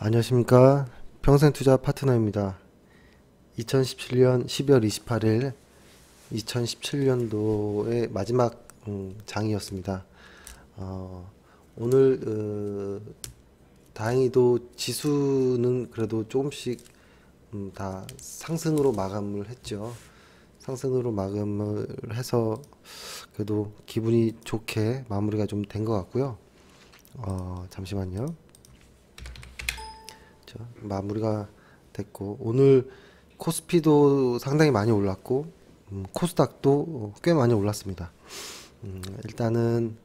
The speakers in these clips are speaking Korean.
안녕하십니까. 평생투자 파트너입니다. 2017년 12월 28일 2017년도의 마지막 장이었습니다. 오늘 다행히도 지수는 그래도 조금씩 다 상승으로 마감을 했죠. 상승으로 마감을 해서 그래도 기분이 좋게 마무리가 좀 된 것 같고요. 잠시만요. 마무리가 됐고, 오늘 코스피도 상당히 많이 올랐고 코스닥도 꽤 많이 올랐습니다. 일단은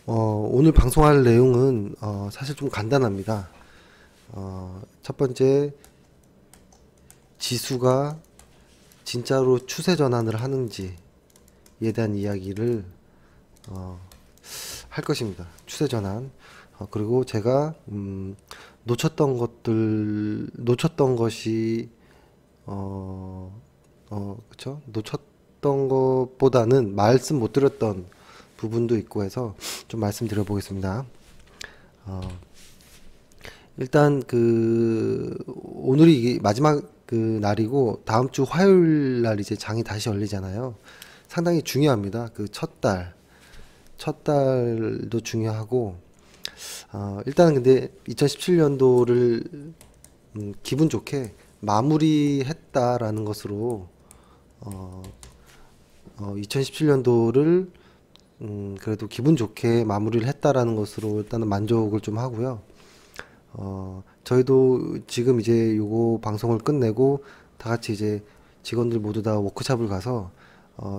오늘 방송할 내용은 사실 좀 간단합니다. 첫 번째, 지수가 진짜로 추세 전환을 하는지에 대한 이야기를 할 것입니다. 추세 전환. 그리고 제가 놓쳤던 것이 그쵸? 놓쳤던 것보다는 말씀 못 드렸던 부분도 있고 해서 좀 말씀드려 보겠습니다. 일단 오늘이 이게 마지막 날이고 다음 주 화요일 날 이제 장이 다시 열리잖아요. 상당히 중요합니다. 첫 달도 중요하고, 일단은 근데 2017년도를 기분 좋게 마무리했다라는 것으로 2017년도를 그래도 기분 좋게 마무리를 했다라는 것으로 일단은 만족을 좀 하고요. 저희도 지금 이제 요거 방송을 끝내고 다 같이 이제 직원들 모두 다 워크숍을 가서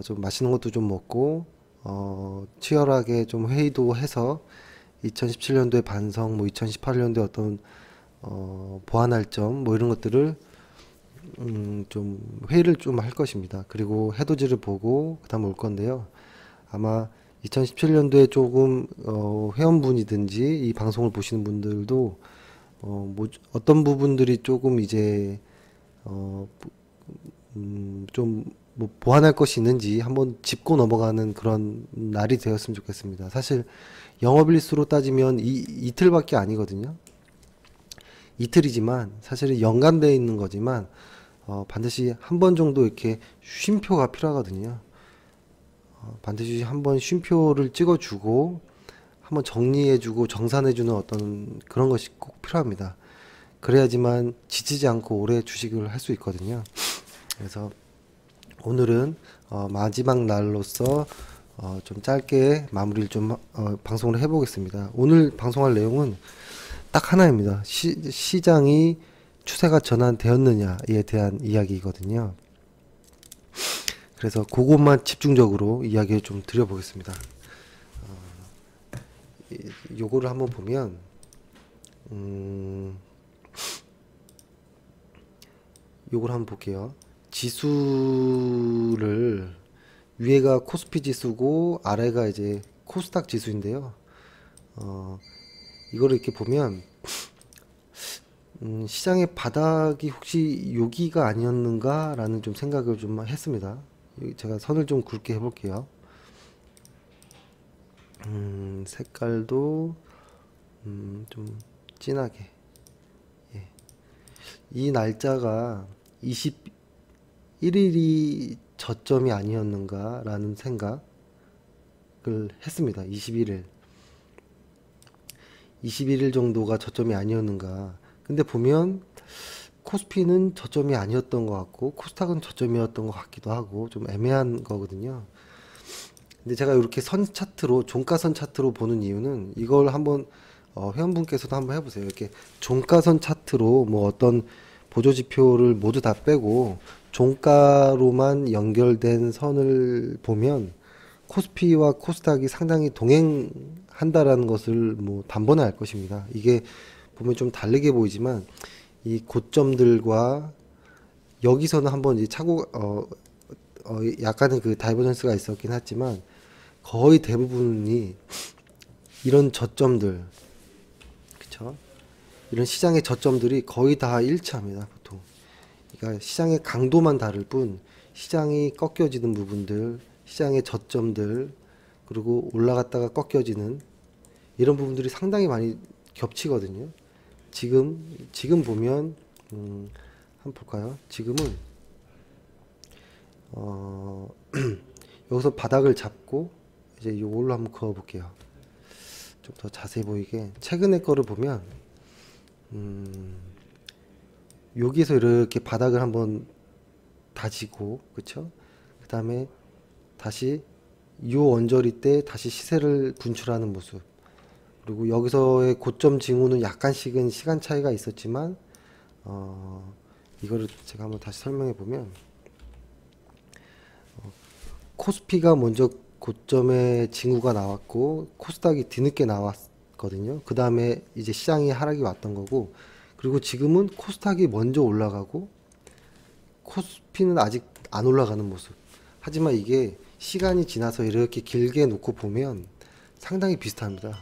좀 맛있는 것도 좀 먹고 치열하게 좀 회의도 해서 2017년도의 반성, 뭐 2018년도에 어떤 보완할 점, 뭐 이런 것들을 좀 회의를 좀 할 것입니다. 그리고 해돋이를 보고 그다음 올 건데요. 아마 2017년도에 조금 회원분이든지 이 방송을 보시는 분들도 뭐 어떤 부분들이 조금 이제 좀 뭐 보완할 것이 있는지 한번 짚고 넘어가는 그런 날이 되었으면 좋겠습니다. 사실 영업일수로 따지면 이틀밖에 아니거든요. 이틀이지만 사실은 연관되어 있는 거지만 반드시 한 번 정도 이렇게 쉼표가 필요하거든요. 반드시 한번 쉼표를 찍어주고 한번 정리해주고 정산해주는 어떤 그런 것이 꼭 필요합니다. 그래야지만 지치지 않고 오래 주식을 할 수 있거든요. 그래서 오늘은 마지막 날로서 좀 짧게 마무리를 좀 방송을 해보겠습니다. 오늘 방송할 내용은 딱 하나입니다. 시장이 추세가 전환되었느냐에 대한 이야기거든요. 그래서 그것만 집중적으로 이야기를 좀 드려보겠습니다. 요거를 한번 보면 요걸 한번 볼게요. 지수를 위에가 코스피 지수고 아래가 이제 코스닥 지수인데요. 이거를 이렇게 보면 시장의 바닥이 혹시 여기가 아니었는가 라는 좀 생각을 좀 했습니다. 제가 선을 좀 굵게 해볼게요. 색깔도 좀 진하게. 예. 이 날짜가 21일이 저점이 아니었는가 라는 생각을 했습니다. 21일 정도가 저점이 아니었는가. 근데 보면 코스피는 저점이 아니었던 것 같고 코스닥은 저점이었던 것 같기도 하고 좀 애매한 거거든요. 근데 제가 이렇게 선 차트로 종가선 차트로 보는 이유는 이걸 한번 회원분께서도 한번 해보세요. 이렇게 종가선 차트로 뭐 어떤 보조 지표를 모두 다 빼고 종가로만 연결된 선을 보면 코스피와 코스닥이 상당히 동행한다라는 것을 뭐 단번에 알 것입니다. 이게 보면 좀 다르게 보이지만 이 고점들과 여기서는 한번 이제 약간의 그 다이버전스가 있었긴 하지만 거의 대부분이 이런 저점들, 그쵸? 이런 시장의 저점들이 거의 다 일치합니다, 보통. 그러니까 시장의 강도만 다를 뿐 시장이 꺾여지는 부분들, 시장의 저점들, 그리고 올라갔다가 꺾여지는 이런 부분들이 상당히 많이 겹치거든요. 지금 보면 한번 볼까요? 지금은 여기서 바닥을 잡고 이제 이걸로 한번 그어 볼게요. 좀 더 자세히 보이게. 최근에 거를 보면 여기서 이렇게 바닥을 한번 다지고, 그쵸? 그 다음에 다시 요 언저리 때 다시 시세를 분출하는 모습. 그리고 여기서의 고점 징후는 약간씩은 시간 차이가 있었지만, 이거를 제가 한번 다시 설명해 보면, 코스피가 먼저 고점에 징후가 나왔고, 코스닥이 뒤늦게 나왔거든요. 그 다음에 이제 시장이 하락이 왔던 거고, 그리고 지금은 코스닥이 먼저 올라가고, 코스피는 아직 안 올라가는 모습. 하지만 이게 시간이 지나서 이렇게 길게 놓고 보면 상당히 비슷합니다.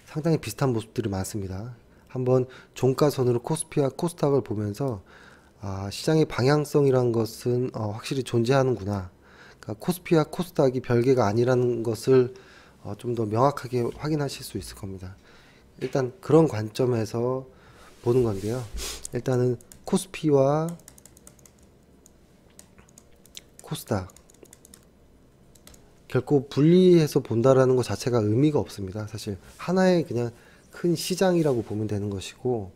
상당히 비슷한 모습들이 많습니다. 한번 종가선으로 코스피와 코스닥을 보면서 시장의 방향성이란 것은 확실히 존재하는구나. 그러니까 코스피와 코스닥이 별개가 아니라는 것을 좀 더 명확하게 확인하실 수 있을 겁니다. 일단 그런 관점에서 보는 건데요. 일단은 코스피와 코스닥 결코 분리해서 본다라는 것 자체가 의미가 없습니다. 사실 하나의 그냥 큰 시장이라고 보면 되는 것이고,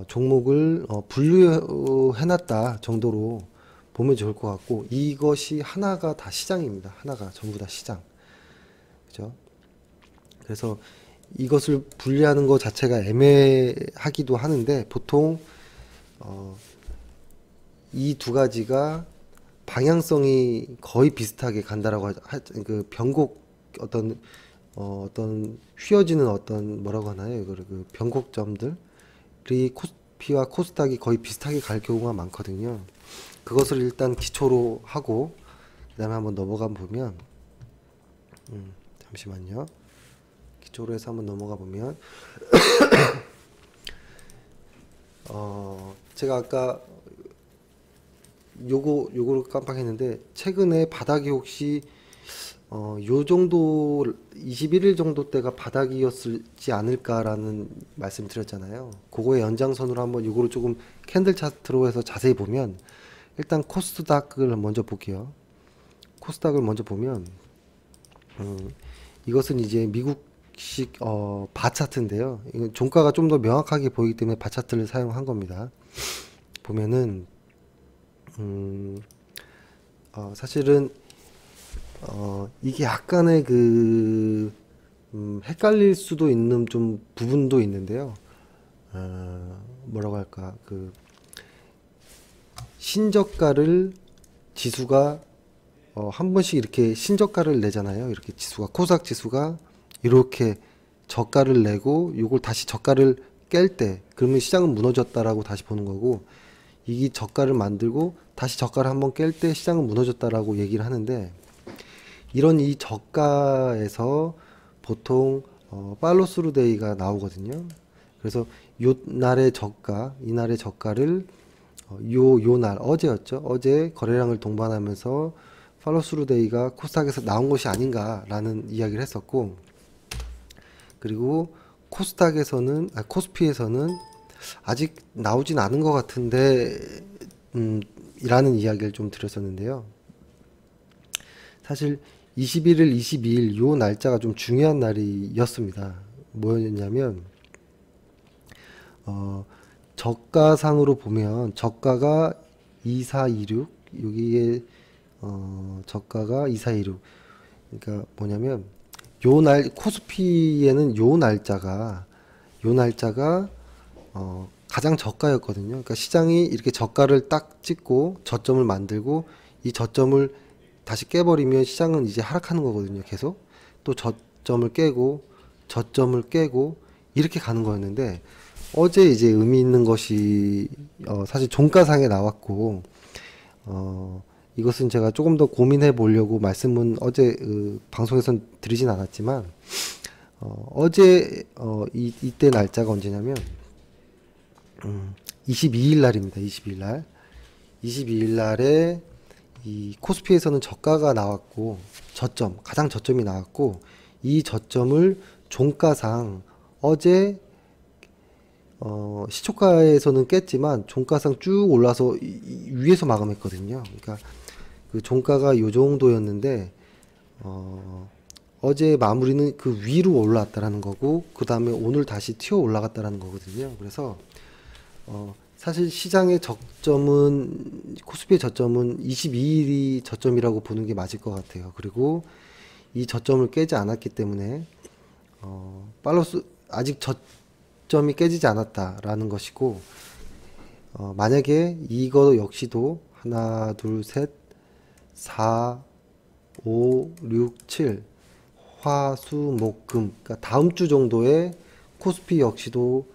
종목을 분류해놨다 정도로 보면 좋을 것 같고, 이것이 하나가 다 시장입니다. 하나가 전부 다 시장. 그죠? 그래서 이것을 분리하는 것 자체가 애매하기도 하는데, 보통 이 두 가지가 방향성이 거의 비슷하게 간다라고 그 변곡 어떤 휘어지는 어떤 뭐라고 하나요? 이거를 그 변곡점들이 코스피와 코스닥이 거의 비슷하게 갈 경우가 많거든요. 그것을 일단 기초로 하고 그다음에 한번 넘어가 보면 잠시만요. 기초로 해서 한번 넘어가 보면 제가 아까 요거를 깜빡했는데, 최근에 바닥이 혹시 요 정도 21일 정도 때가 바닥이었지 않을까라는 말씀 드렸잖아요. 그거의 연장선으로 한번 요거를 조금 캔들 차트로 해서 자세히 보면, 일단 코스닥을 먼저 볼게요. 코스닥을 먼저 보면 이것은 이제 미국식 바 차트인데요. 이건 종가가 좀 더 명확하게 보이기 때문에 바 차트를 사용한 겁니다. 보면은 사실은 이게 약간의 헷갈릴 수도 있는 좀 부분도 있는데요. 뭐라고 할까, 신저가를 지수가 한 번씩 이렇게 신저가를 내잖아요. 이렇게 지수가, 코스닥 지수가 이렇게 저가를 내고 이걸 다시 저가를 깰 때, 그러면 시장은 무너졌다라고 다시 보는 거고, 이 저가를 만들고 다시 저가를 한번 깰 때 시장은 무너졌다라고 얘기를 하는데, 이런 이 저가에서 보통 팔로우 스루 데이가 나오거든요. 그래서 요 날의 저가, 이날의 저가를 요 날, 어제였죠. 어제 거래량을 동반하면서 팔로우 스루 데이가 코스닥에서 나온 것이 아닌가라는 이야기를 했었고, 그리고 코스피에서는 아직 나오진 않은 것 같은데 이라는 이야기를 좀 드렸었는데요. 사실 21일, 22일 요 날짜가 좀 중요한 날이었습니다. 뭐였냐면 저가상으로 보면 저가가 2426, 여기에 저가가 2426. 그러니까 뭐냐면 요 날, 코스피에는 요 날짜가 가장 저가였거든요. 그러니까 시장이 이렇게 저가를 딱 찍고 저점을 만들고 이 저점을 다시 깨버리면 시장은 이제 하락하는 거거든요. 계속 또 저점을 깨고 이렇게 가는 거였는데, 어제 이제 의미 있는 것이 사실 종가상에 나왔고, 이것은 제가 조금 더 고민해 보려고 말씀은 어제 방송에선 드리진 않았지만, 어제 이때 날짜가 언제냐면 22일 날입니다. 22일 날에 이 코스피에서는 저가가 나왔고, 가장 저점이 나왔고, 이 저점을 종가상 어제 시초가에서는 깼지만 종가상 쭉 올라서 위에서 마감했거든요. 그러니까 그 종가가 요 정도였는데 어제 마무리는 그 위로 올라왔다라는 거고 그 다음에 오늘 다시 튀어 올라갔다라는 거거든요. 그래서 사실 시장의 저점은 코스피의 저점은 22일이 저점이라고 보는 게 맞을 것 같아요. 그리고 이 저점을 깨지 않았기 때문에 팔로스 아직 저점이 깨지지 않았다라는 것이고 만약에 이거 역시도 하나 둘 셋 4 5 6 7 화, 수, 목, 금 그러니까 다음 주 정도에 코스피 역시도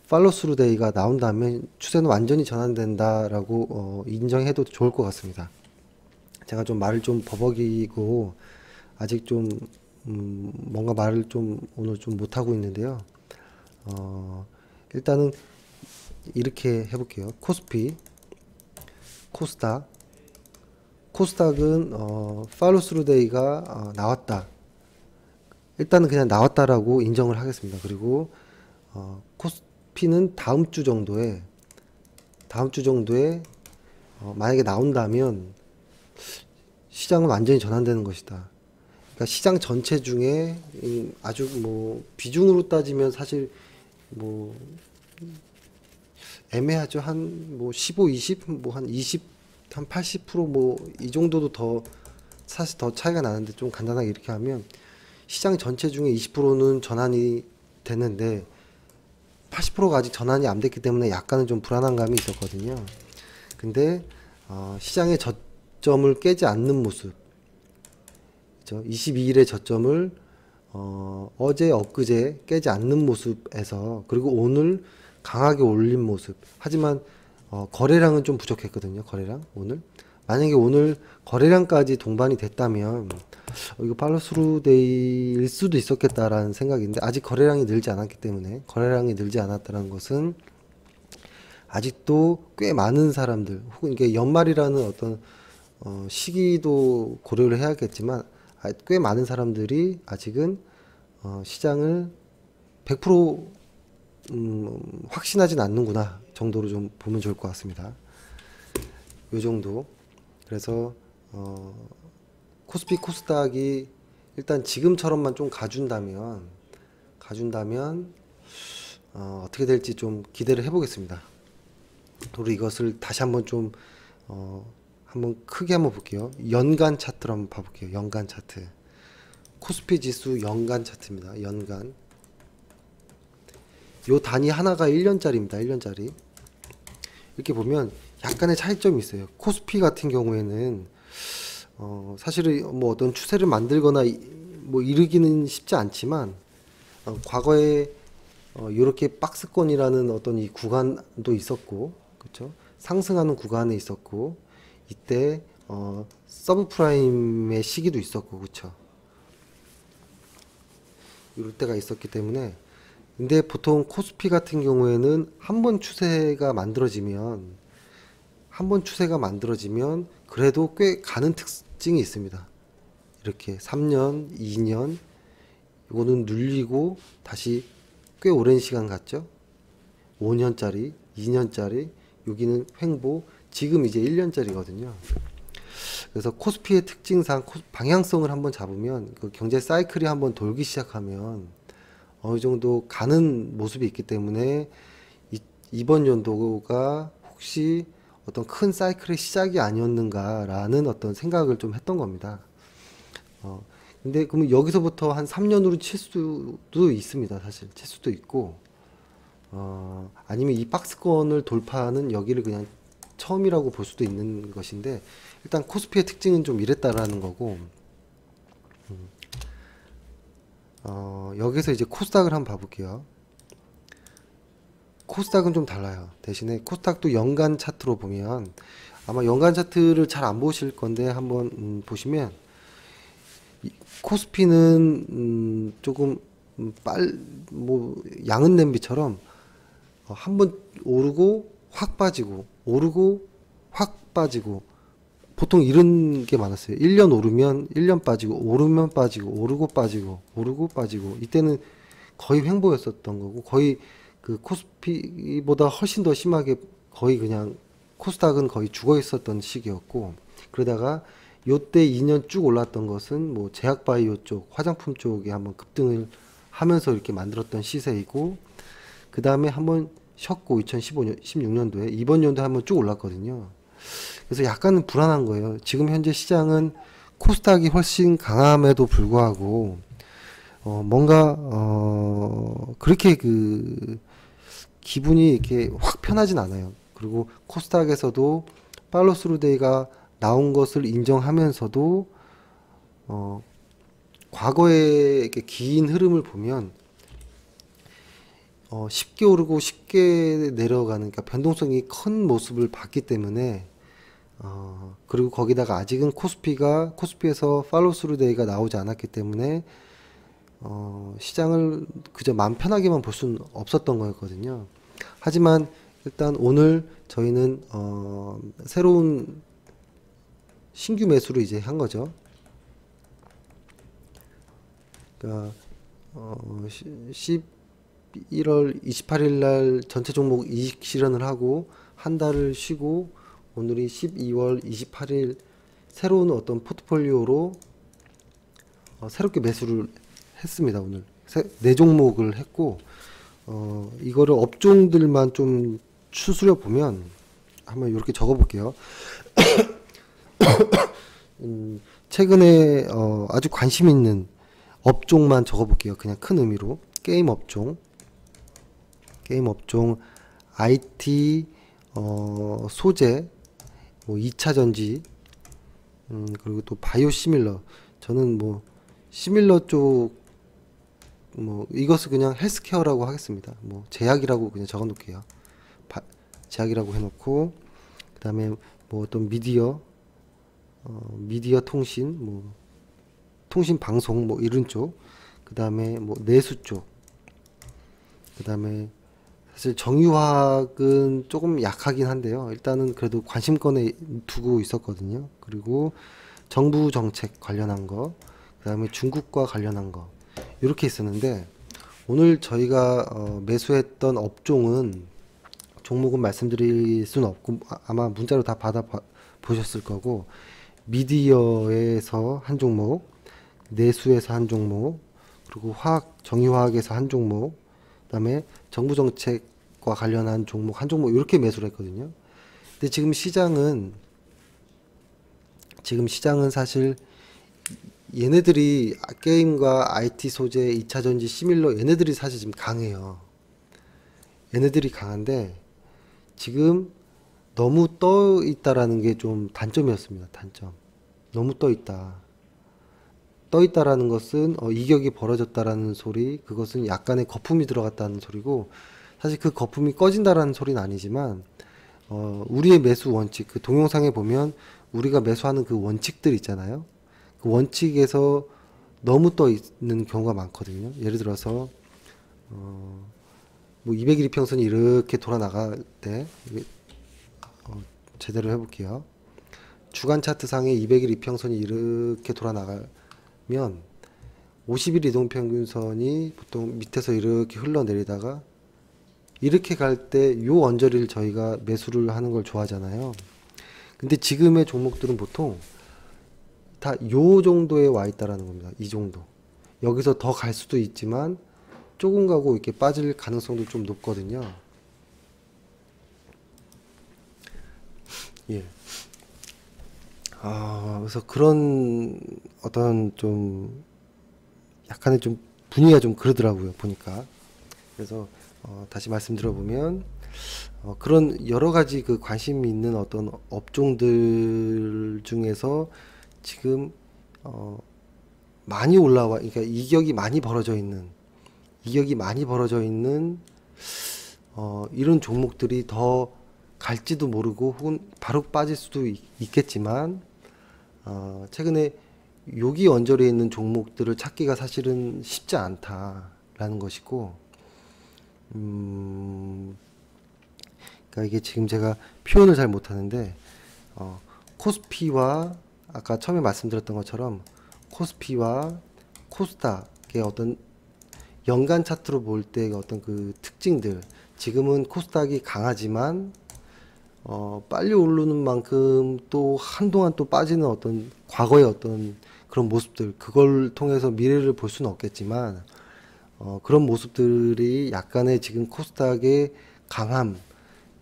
팔로스루 데이가 나온다면 추세는 완전히 전환된다라고 인정해도 좋을 것 같습니다. 제가 좀 말을 좀 버벅이고 아직 좀 뭔가 말을 좀 오늘 좀 못하고 있는데요. 일단은 이렇게 해볼게요. 코스피, 코스닥, 코스닥은 팔로스루 데이가 나왔다. 일단은 그냥 나왔다라고 인정을 하겠습니다. 그리고 코스피는 다음 주 정도에 만약에 나온다면 시장은 완전히 전환되는 것이다. 그러니까 시장 전체 중에 아주 뭐 비중으로 따지면 사실 뭐 애매하죠. 한 뭐 15, 20, 뭐 한 20, 한 80% 이 정도도 더 사실 더 차이가 나는데 좀 간단하게 이렇게 하면 시장 전체 중에 20%는 전환이 됐는데 80%가 아직 전환이 안 됐기 때문에 약간은 좀 불안한 감이 있었거든요. 근데 시장의 저점을 깨지 않는 모습, 그렇죠? 22일의 저점을 어제 엊그제 깨지 않는 모습에서 그리고 오늘 강하게 올린 모습. 하지만 거래량은 좀 부족했거든요. 거래량 오늘 만약에 오늘 거래량까지 동반이 됐다면 이거 팔로스루 데이일 수도 있었겠다라는 생각인데 아직 거래량이 늘지 않았기 때문에 거래량이 늘지 않았다는 것은 아직도 꽤 많은 사람들 혹은 이게 연말이라는 어떤 시기도 고려를 해야겠지만 꽤 많은 사람들이 아직은 시장을 100% 확신하진 않는구나 정도로 좀 보면 좋을 것 같습니다. 요 정도. 그래서 코스피 코스닥이 일단 지금처럼만 좀 가준다면 어떻게 될지 좀 기대를 해보겠습니다. 그리고 이것을 다시 한번 좀 한번 크게 한번 볼게요. 연간 차트로 한번 봐볼게요. 연간 차트. 코스피 지수 연간 차트입니다. 연간. 요 단위 하나가 1년짜리입니다. 1년짜리. 이렇게 보면 약간의 차이점이 있어요. 코스피 같은 경우에는 사실은 뭐 어떤 추세를 만들거나 뭐 이루기는 쉽지 않지만 과거에 이렇게 박스권이라는 어떤 이 구간도 있었고, 그렇죠? 상승하는 구간에 있었고, 이때 서브프라임의 시기도 있었고, 그렇죠? 이럴 때가 있었기 때문에. 근데 보통 코스피 같은 경우에는 한 번 추세가 만들어지면 그래도 꽤 가는 특징이 있습니다. 이렇게 3년, 2년 이거는 눌리고 다시 꽤 오랜 시간 갔죠. 5년짜리, 2년짜리, 여기는 횡보, 지금 이제 1년짜리거든요. 그래서 코스피의 특징상 방향성을 한번 잡으면 그 경제 사이클이 한번 돌기 시작하면 어느 정도 가는 모습이 있기 때문에 이번 연도가 혹시 어떤 큰 사이클의 시작이 아니었는가라는 어떤 생각을 좀 했던 겁니다. 근데 그러면 여기서부터 한 3년으로 칠 수도 있습니다. 사실 칠 수도 있고 아니면 이 박스권을 돌파하는 여기를 그냥 처음이라고 볼 수도 있는 것인데 일단 코스피의 특징은 좀 이랬다라는 거고 여기서 이제 코스닥을 한번 봐볼게요. 코스닥은 좀 달라요. 대신에 코스닥도 연간 차트로 보면 아마 연간 차트를 잘 안 보실 건데 한번 보시면 코스피는 조금 뭐 양은 냄비처럼 한번 오르고 확 빠지고 오르고 확 빠지고 보통 이런 게 많았어요. 1년 오르면 1년 빠지고, 오르면 빠지고, 오르고 빠지고, 오르고 빠지고. 이때는 거의 횡보였었던 거고, 거의 그 코스피보다 훨씬 더 심하게 거의 그냥 코스닥은 거의 죽어 있었던 시기였고, 그러다가 요때 2년 쭉 올랐던 것은 뭐 제약바이오 쪽, 화장품 쪽에 한번 급등을 하면서 이렇게 만들었던 시세이고, 그 다음에 한번 쉬었고 2015년, 16년도에 이번 연도에 한번 쭉 올랐거든요. 그래서 약간은 불안한 거예요. 지금 현재 시장은 코스닥이 훨씬 강함에도 불구하고 뭔가 그렇게 그 기분이 이렇게 확 편하진 않아요. 그리고 코스닥에서도 팔로스루데이가 나온 것을 인정하면서도 과거의 이렇게 긴 흐름을 보면 쉽게 오르고 쉽게 내려가는, 그러니까 변동성이 큰 모습을 봤기 때문에 그리고 거기다가 아직은 코스피에서 팔로스루 데이가 나오지 않았기 때문에 시장을 그저 마음 편하게만 볼 수는 없었던 거였거든요. 하지만 일단 오늘 저희는 새로운 신규 매수를 이제 한 거죠. 그러니까 11월 28일 날 전체 종목 이익 실현을 하고 한 달을 쉬고 오늘이 12월 28일 새로운 어떤 포트폴리오로 새롭게 매수를 했습니다. 오늘 네 종목을 했고 이거를 업종들만 좀 추스려 보면 한번 이렇게 적어 볼게요. 최근에 아주 관심 있는 업종만 적어 볼게요. 그냥 큰 의미로 게임 업종, IT, 소재, 뭐 2차 전지, 그리고 또 바이오 시밀러. 저는 뭐 시밀러 쪽, 뭐 이것을 그냥 헬스케어라고 하겠습니다. 뭐 제약이라고 그냥 적어 놓을게요. 제약이라고 해놓고, 그 다음에 뭐 어떤 미디어, 미디어 통신, 뭐 통신 방송 뭐 이런 쪽, 그 다음에 뭐 내수 쪽, 그 다음에 사실 정유화학은 조금 약하긴 한데요. 일단은 그래도 관심권에 두고 있었거든요. 그리고 정부 정책 관련한 거, 그 다음에 중국과 관련한 거, 이렇게 있었는데, 오늘 저희가 매수했던 업종은, 종목은 말씀드릴 수는 없고, 아마 문자로 다 받아 보셨을 거고, 미디어에서 한 종목, 내수에서 한 종목, 그리고 정유화학에서 한 종목, 그다음에 정부 정책과 관련한 종목 한 종목 이렇게 매수를 했거든요. 근데 지금 시장은 사실 얘네들이 게임과 IT 소재, 2차 전지, 시밀러 얘네들이 사실 지금 강해요. 얘네들이 강한데 지금 너무 떠 있다라는 게 좀 단점이었습니다. 단점. 너무 떠 있다. 떠 있다라는 것은 이격이 벌어졌다라는 소리, 그것은 약간의 거품이 들어갔다는 소리고, 사실 그 거품이 꺼진다라는 소리는 아니지만 우리의 매수 원칙, 그 동영상에 보면 우리가 매수하는 그 원칙들 있잖아요. 그 원칙에서 너무 떠 있는 경우가 많거든요. 예를 들어서 뭐 200일 이평선이 이렇게 돌아 나갈 때 제대로 해볼게요. 주간 차트상에 200일 이평선이 이렇게 돌아 나가면 50일 이동평균선이 보통 밑에서 이렇게 흘러내리다가 이렇게 갈 때 요 언저리를 저희가 매수를 하는 걸 좋아하잖아요. 근데 지금의 종목들은 보통 다 요 정도에 와 있다라는 겁니다. 이 정도. 여기서 더 갈 수도 있지만 조금 가고 이렇게 빠질 가능성도 좀 높거든요. 예. 그래서 그런 어떤 좀 약간의 좀 분위기가 좀 그러더라고요, 보니까. 그래서 다시 말씀드려보면 그런 여러 가지 그 관심 있는 어떤 업종들 중에서 지금 많이 올라와, 그러니까 이격이 많이 벌어져 있는 이런 종목들이 더 갈지도 모르고 혹은 바로 빠질 수도 있겠지만 최근에 여기 언저리에 있는 종목들을 찾기가 사실은 쉽지 않다라는 것이고, 그러니까 이게 지금 제가 표현을 잘 못하는데 코스피와 아까 처음에 말씀드렸던 것처럼 코스피와 코스닥의 어떤 연간 차트로 볼 때 어떤 그 특징들, 지금은 코스닥이 강하지만 빨리 오르는 만큼 또 한동안 또 빠지는 어떤 과거의 어떤 그런 모습들, 그걸 통해서 미래를 볼 수는 없겠지만 그런 모습들이 약간의 지금 코스닥의 강함,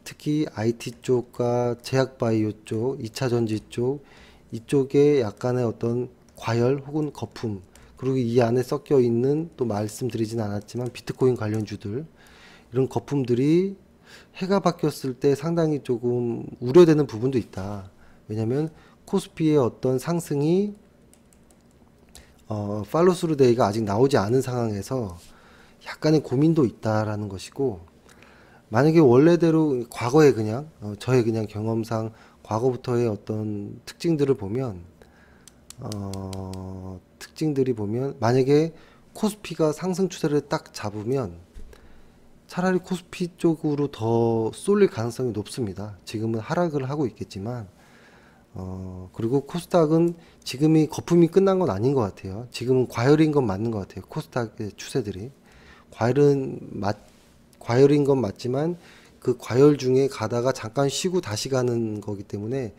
특히 IT 쪽과 제약바이오 쪽, 2차 전지 쪽, 이쪽에 약간의 어떤 과열 혹은 거품, 그리고 이 안에 섞여 있는, 또 말씀드리진 않았지만 비트코인 관련주들, 이런 거품들이 해가 바뀌었을 때 상당히 조금 우려되는 부분도 있다. 왜냐면 코스피의 어떤 상승이 팔로스루 데이가 아직 나오지 않은 상황에서 약간의 고민도 있다라는 것이고, 만약에 원래대로 과거에 그냥 저의 그냥 경험상 과거부터의 어떤 특징들을 보면 특징들이 보면 만약에 코스피가 상승 추세를 딱 잡으면 차라리 코스피 쪽으로 더 쏠릴 가능성이 높습니다. 지금은 하락을 하고 있겠지만 그리고 코스닥은 지금이 거품이 끝난 건 아닌 것 같아요. 지금은 과열인 건 맞는 것 같아요. 코스닥의 추세들이 과열인 건 맞지만 그 과열 중에 가다가 잠깐 쉬고 다시 가는 거기 때문에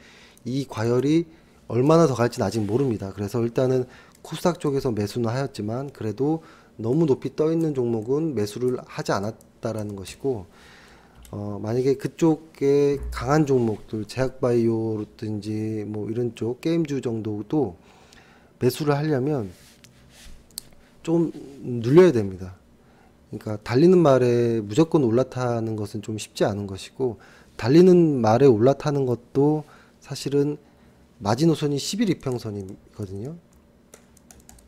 이 과열이 얼마나 더 갈지는 아직 모릅니다. 그래서 일단은 코스닥 쪽에서 매수는 하였지만 그래도 너무 높이 떠 있는 종목은 매수를 하지 않았다라는 것이고, 만약에 그쪽에 강한 종목들, 제약바이오라든지 뭐 이런 쪽 게임주 정도도 매수를 하려면 좀 눌려야 됩니다. 그러니까 달리는 말에 무조건 올라타는 것은 좀 쉽지 않은 것이고, 달리는 말에 올라타는 것도 사실은 마지노선이 11 이평선이거든요.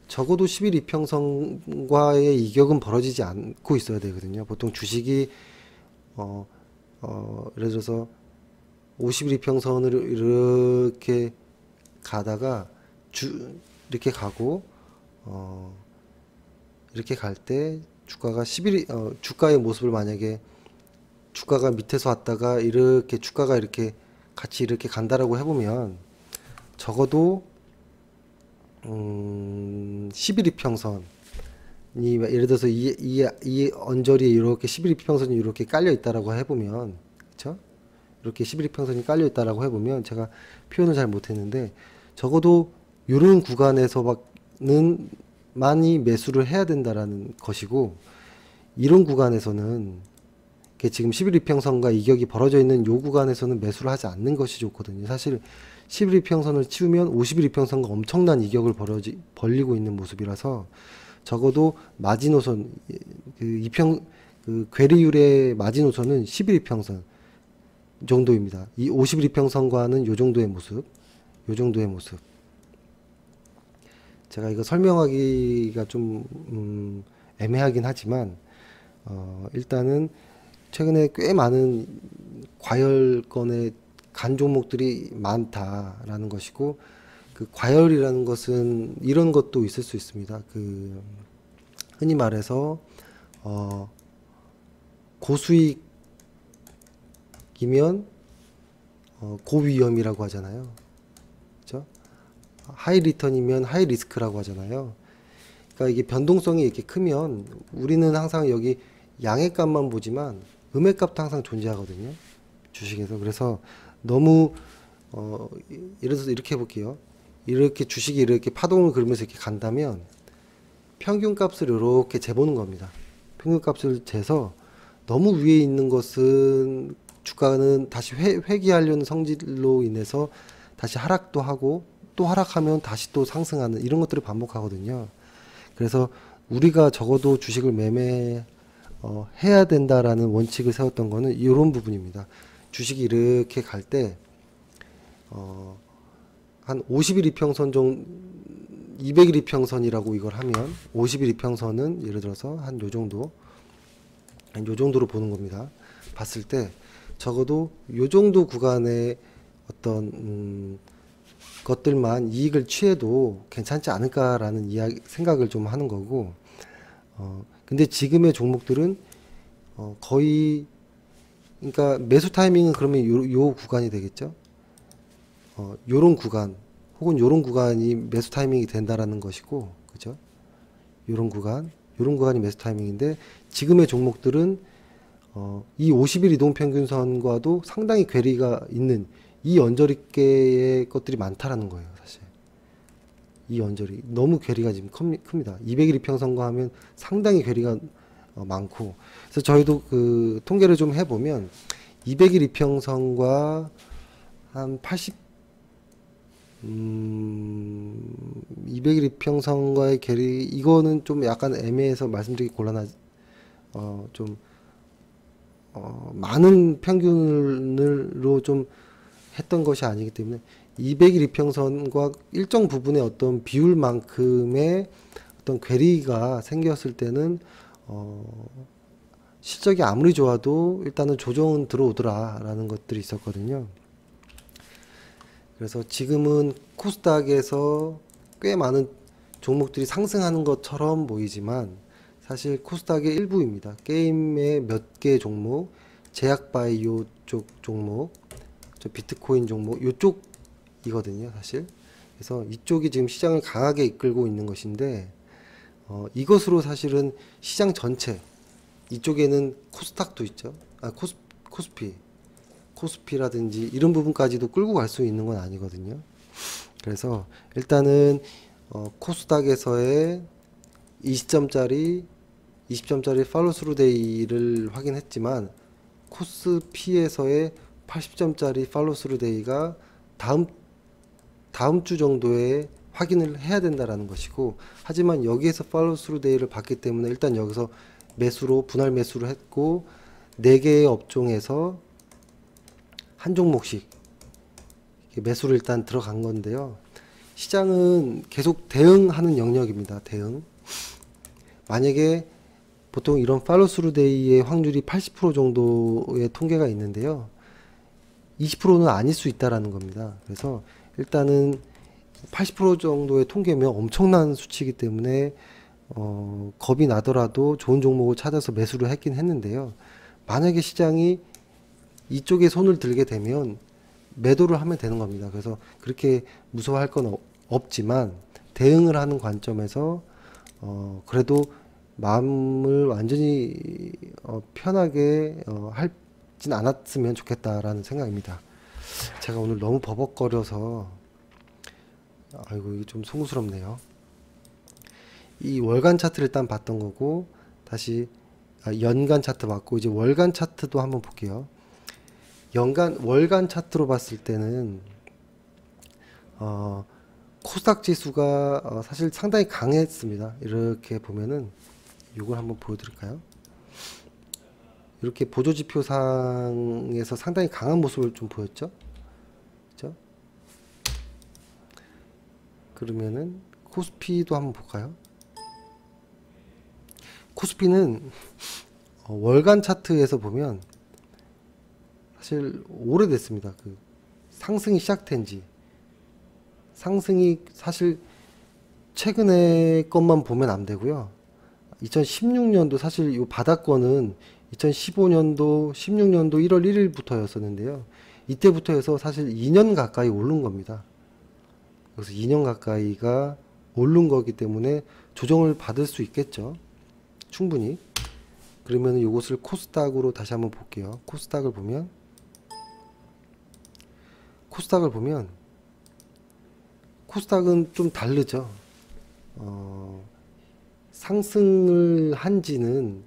적어도 11 이평선과의 이격은 벌어지지 않고 있어야 되거든요. 보통 주식이 예를 들어서 50일 이평선을 이렇게 가다가 이렇게 가고 이렇게 갈 때 주가가 11 주가의 모습을, 만약에 주가가 밑에서 왔다가 이렇게 주가가 이렇게 같이 이렇게 간다라고 해보면 적어도 11 이평선이, 예를 들어서 이 언저리에 이렇게 11 이평선이 이렇게 깔려 있다라고 해보면, 그쵸? 이렇게 11 이평선이 깔려 있다라고 해보면, 제가 표현을 잘 못했는데 적어도 이런 구간에서는 많이 매수를 해야 된다라는 것이고, 이런 구간에서는 지금 11이평선과 이격이 벌어져 있는 요 구간에서는 매수를 하지 않는 것이 좋거든요. 사실 11이평선을 치우면 51이평선과 엄청난 이격을 벌리고 있는 모습이라서 적어도 마지노선, 그 괴리율의 마지노선은 11이평선 정도입니다. 이 51이평선과는 요 정도의 모습, 요 정도의 모습. 제가 이거 설명하기가 좀 애매하긴 하지만 일단은 최근에 꽤 많은 과열권의 간 종목들이 많다라는 것이고, 그 과열이라는 것은 이런 것도 있을 수 있습니다. 그 흔히 말해서 고수익이면 고위험이라고 하잖아요. 그렇죠? 하이 리턴이면 하이 리스크라고 하잖아요. 그러니까 이게 변동성이 이렇게 크면 우리는 항상 여기 양의 값만 보지만 음의 값도 항상 존재하거든요, 주식에서. 그래서 너무 예를 들어서 이렇게 해볼게요. 이렇게 주식이 이렇게 파동을 그리면서 이렇게 간다면 평균 값을 이렇게 재보는 겁니다. 평균 값을 재서 너무 위에 있는 것은 주가는 다시 회귀하려는 성질로 인해서 다시 하락도 하고, 또 하락하면 다시 또 상승하는 이런 것들을 반복하거든요. 그래서 우리가 적어도 주식을 해야 된다라는 원칙을 세웠던 거는 이런 부분입니다. 주식이 이렇게 갈 때 한 50일 이평선 정도, 200일 이평선이라고 이걸 하면 50일 이평선은 예를 들어서 한 요 정도, 요 정도로 보는 겁니다. 봤을 때 적어도 요 정도 구간의 어떤 것들만 이익을 취해도 괜찮지 않을까라는 생각을 좀 하는 거고, 근데 지금의 종목들은 거의, 그러니까 매수 타이밍은 그러면 요 구간이 되겠죠. 요런 구간 혹은 요런 구간이 매수 타이밍이 된다라는 것이고, 그죠? 요런 구간이 매수 타이밍인데, 지금의 종목들은 이 50일 이동 평균선과도 상당히 괴리가 있는 이 언저리계의 것들이 많다라는 거예요, 사실. 이 언저리 너무 괴리가 지금 큽니다. 200일 이평선과 하면 상당히 괴리가 많고, 그래서 저희도 그 통계를 좀 해보면 200일 이평선과 한 200일 이평선과의 괴리, 이거는 좀 약간 애매해서 말씀드리기 곤란하지. 좀 많은 평균으로 좀 했던 것이 아니기 때문에 200일 이평선과 일정 부분의 어떤 비율만큼의 어떤 괴리가 생겼을 때는 실적이 아무리 좋아도 일단은 조정은 들어오더라라는 것들이 있었거든요. 그래서 지금은 코스닥에서 꽤 많은 종목들이 상승하는 것처럼 보이지만 사실 코스닥의 일부입니다. 게임의 몇 개 종목, 제약바이오 쪽 종목, 비트코인 종목 이쪽이거든요, 사실. 그래서 이쪽이 지금 시장을 강하게 이끌고 있는 것인데, 이것으로 사실은 시장 전체, 이쪽에는 코스닥도 있죠. 코스피라든지 이런 부분까지도 끌고 갈 수 있는 건 아니거든요. 그래서 일단은 코스닥에서의 20점짜리 팔로스루 데이를 확인했지만, 코스피에서의 80점짜리 팔로스루 데이가 다음 주 정도에 확인을 해야 된다라는 것이고, 하지만 여기에서 팔로스루 데이를 봤기 때문에 일단 여기서 분할 매수를 했고, 4개의 업종에서 한 종목씩 매수를 일단 들어간 건데요. 시장은 계속 대응하는 영역입니다. 대응. 만약에 보통 이런 팔로스루 데이의 확률이 80% 정도의 통계가 있는데요. 20%는 아닐 수 있다라는 겁니다. 그래서 일단은 80% 정도의 통계면 엄청난 수치이기 때문에 겁이 나더라도 좋은 종목을 찾아서 매수를 했긴 했는데요. 만약에 시장이 이쪽에 손을 들게 되면 매도를 하면 되는 겁니다. 그래서 그렇게 무서워할 건 없지만, 대응을 하는 관점에서 그래도 마음을 완전히 편하게 할진 않았으면 좋겠다라는 생각입니다. 제가 오늘 너무 버벅거려서 아이고, 이게 좀 송구스럽네요. 이 월간 차트를 일단 봤던 거고, 다시 연간 차트 봤고, 이제 월간 차트도 한번 볼게요. 월간 차트로 봤을 때는 코스닥 지수가 사실 상당히 강했습니다. 이렇게 보면은 이걸 한번 보여드릴까요? 이렇게 보조지표상에서 상당히 강한 모습을 좀 보였죠? 그죠? 그러면은 코스피도 한번 볼까요? 코스피는 월간 차트에서 보면 사실 오래됐습니다. 그 상승이 시작된 지. 상승이 사실 최근에 것만 보면 안 되고요. 2016년도 사실 이 바닥권은 2015년도 16년도 1월 1일부터였었는데요. 이때부터 해서 사실 2년 가까이 오른 겁니다. 그래서 2년 가까이가 오른 거기 때문에 조정을 받을 수 있겠죠. 충분히. 그러면 이것을 코스닥으로 다시 한번 볼게요. 코스닥을 보면 코스닥은 좀 다르죠. 상승을 한 지는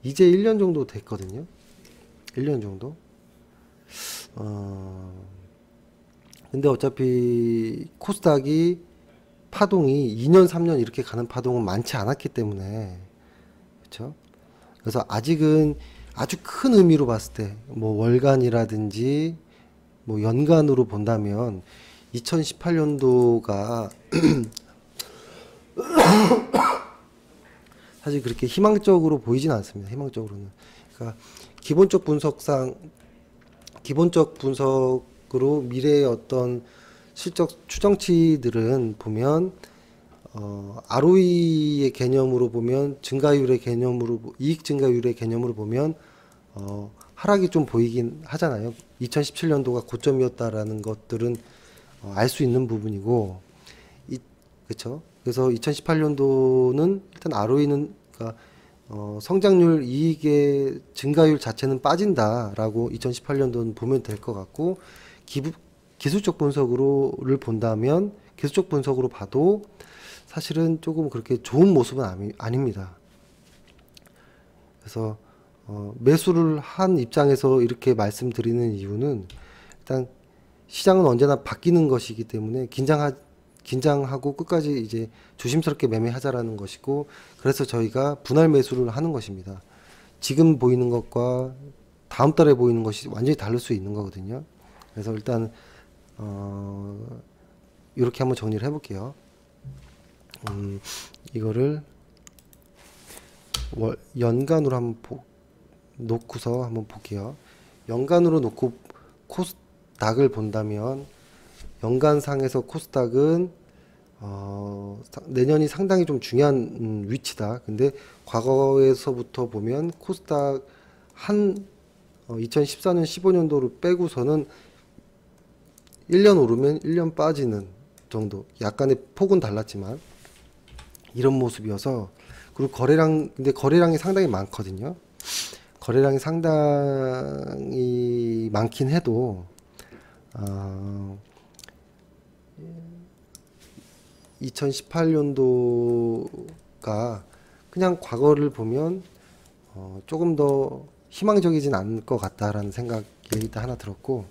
이제 1년 정도 됐거든요. 1년 정도. 근데 어차피 코스닥이 파동이 2년, 3년 이렇게 가는 파동은 많지 않았기 때문에, 그렇죠? 그래서 아직은 아주 큰 의미로 봤을 때, 뭐 월간이라든지 뭐 연간으로 본다면 2018년도가 사실 그렇게 희망적으로 보이진 않습니다. 희망적으로는. 그러니까 기본적 분석으로 미래의 어떤 실적 추정치들은 보면 ROE의 개념으로 보면, 증가율의 개념으로, 이익 증가율의 개념으로 보면 하락이 좀 보이긴 하잖아요. 2017년도가 고점이었다라는 것들은 알 수 있는 부분이고, 그렇죠. 그래서 2018년도는 일단 ROE는 그러니까 성장률 이익의 증가율 자체는 빠진다라고 2018년도는 보면 될 것 같고, 기술적 분석으로를 본다면 기술적 분석으로 봐도 사실은 조금 그렇게 좋은 모습은 아닙니다. 그래서 매수를 한 입장에서 이렇게 말씀드리는 이유는 일단 시장은 언제나 바뀌는 것이기 때문에 긴장하고 끝까지 이제 조심스럽게 매매하자라는 것이고, 그래서 저희가 분할 매수를 하는 것입니다. 지금 보이는 것과 다음 달에 보이는 것이 완전히 다를 수 있는 거거든요. 그래서 일단 이렇게 한번 정리를 해볼게요. 이거를 연간으로 한번 놓고서 한번 볼게요. 연간으로 놓고 코스닥을 본다면 연간상에서 코스닥은 내년이 상당히 좀 중요한 위치다. 근데 과거에서부터 보면 코스닥 2014년 15년도를 빼고서는 1년 오르면 1년 빠지는 정도, 약간의 폭은 달랐지만 이런 모습이어서, 그리고 근데 거래량이 상당히 많거든요. 거래량이 상당히 많긴 해도 2018년도가 그냥 과거를 보면 조금 더 희망적이진 않을 것 같다라는 생각이 일단 하나 들었고,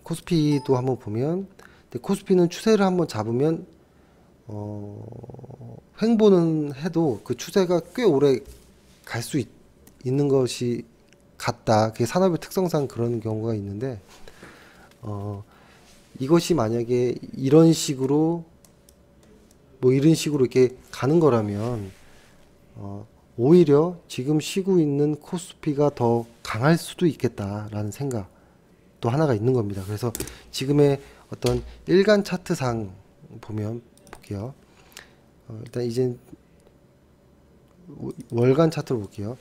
코스피도 한번 보면, 근데 코스피는 추세를 한번 잡으면 횡보는 해도 그 추세가 꽤 오래 갈 수 있는 것이 같다. 그게 산업의 특성상 그런 경우가 있는데, 이것이 만약에 이런 식으로 이렇게 가는 거라면 오히려 지금 쉬고 있는 코스피가 더 강할 수도 있겠다라는 생각도 하나가 있는 겁니다. 그래서 지금의 어떤 일간 차트상 보면 볼게요. 일단 이제 월간 차트로 볼게요.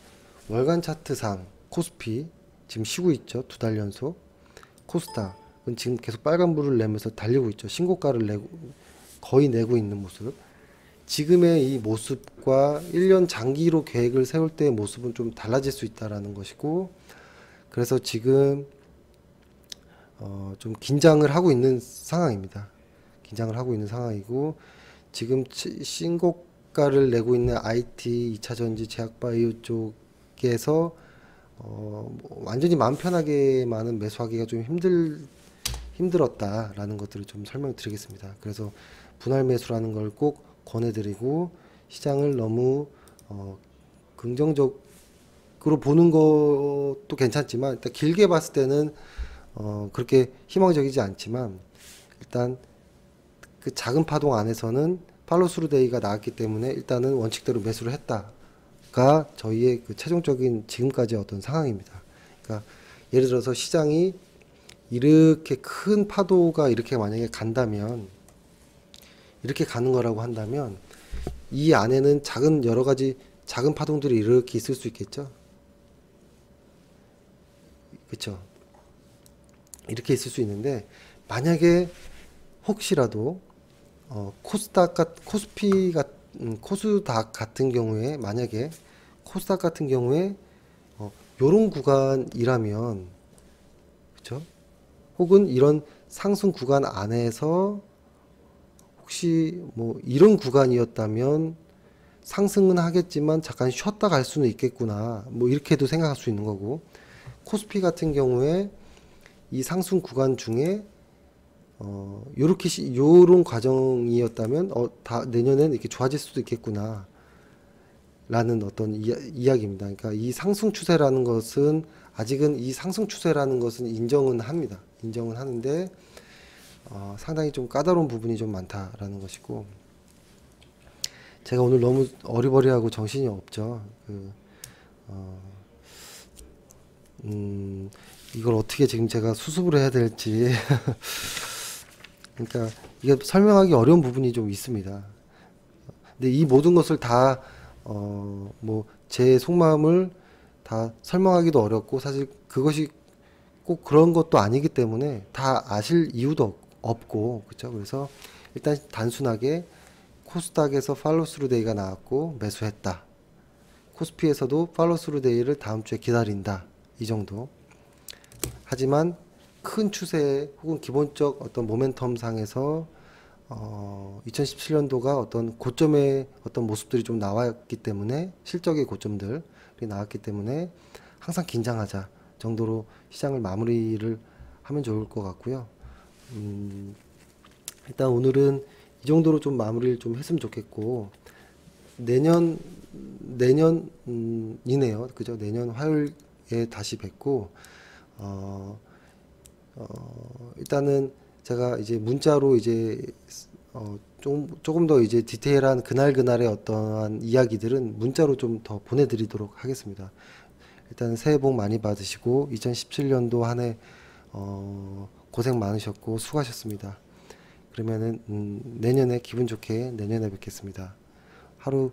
월간 차트상 코스피 지금 쉬고 있죠. 2달 연속. 코스닥은 지금 계속 빨간불을 내면서 달리고 있죠. 신고가를 거의 내고 있는 모습. 지금의 이 모습과 1년 장기로 계획을 세울 때의 모습은 좀 달라질 수 있다라는 것이고, 그래서 지금 좀 긴장을 하고 있는 상황입니다. 긴장을 하고 있는 상황이고, 지금 신고가를 내고 있는 IT, 2차전지, 제약바이오 쪽에서 완전히 마음 편하게만은 매수하기가 좀 힘들었다라는 것들을 좀 설명드리겠습니다. 그래서 분할 매수라는 걸 꼭 권해드리고, 시장을 너무 긍정적으로 보는 것도 괜찮지만, 일단 길게 봤을 때는 그렇게 희망적이지 않지만, 일단 그 작은 파동 안에서는 팔로우 스루 데이가 나왔기 때문에 일단은 원칙대로 매수를 했다가 저희의 그 최종적인 지금까지의 어떤 상황입니다. 그러니까 예를 들어서 시장이 이렇게 큰 파도가 이렇게 만약에 간다면, 이렇게 가는 거라고 한다면 이 안에는 여러 가지 작은 파동들이 이렇게 있을 수 있겠죠. 그렇죠. 이렇게 있을 수 있는데, 만약에 혹시라도 코스닥 같은 경우에, 만약에 코스닥 같은 경우에 요런 구간이라면, 그렇죠? 혹은 이런 상승 구간 안에서 혹시 이런 구간이었다면 상승은 하겠지만 잠깐 쉬었다 갈 수는 있겠구나, 이렇게도 생각할 수 있는 거고, 코스피 같은 경우에 이 상승 구간 중에 요런 과정이었다면 내년엔 이렇게 좋아질 수도 있겠구나 라는 어떤 이야기입니다. 그러니까 이 상승 추세라는 것은, 아직은 이 상승 추세라는 것은 인정은 합니다. 인정은 하는데 상당히 좀 까다로운 부분이 좀 많다라는 것이고, 제가 오늘 너무 어리버리하고 정신이 없죠. 이걸 어떻게 지금 제가 수습을 해야 될지 그러니까 이게 설명하기 어려운 부분이 좀 있습니다. 근데 이 모든 것을 다 제 속마음을 다 설명하기도 어렵고, 사실 그것이 꼭 그런 것도 아니기 때문에 다 아실 이유도 없고, 그렇죠? 그래서 일단 단순하게 코스닥에서 팔로우 스루 데이가 나왔고 매수했다. 코스피에서도 팔로우 스루 데이를 다음 주에 기다린다. 이 정도. 하지만 큰 추세 혹은 기본적 어떤 모멘텀 상에서 2017년도가 어떤 고점의 어떤 모습들이 좀 나왔기 때문에, 실적의 고점들이 나왔기 때문에 항상 긴장하자 정도로 시장을 마무리를 하면 좋을 것 같고요. 일단 오늘은 이 정도로 좀 마무리를 좀 했으면 좋겠고, 내년이네요. 그죠? 내년 화요일에 다시 뵙고, 어, 일단은 제가 이제 문자로 이제 조금 더 이제 디테일한 그날그날의 어떠한 이야기들은 문자로 좀 더 보내드리도록 하겠습니다. 일단 새해 복 많이 받으시고 2017년도 한 해 고생 많으셨고 수고하셨습니다. 그러면은 내년에 기분 좋게 내년에 뵙겠습니다. 하루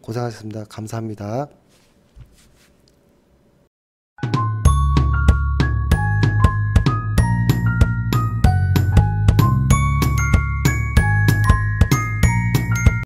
고생하셨습니다. 감사합니다.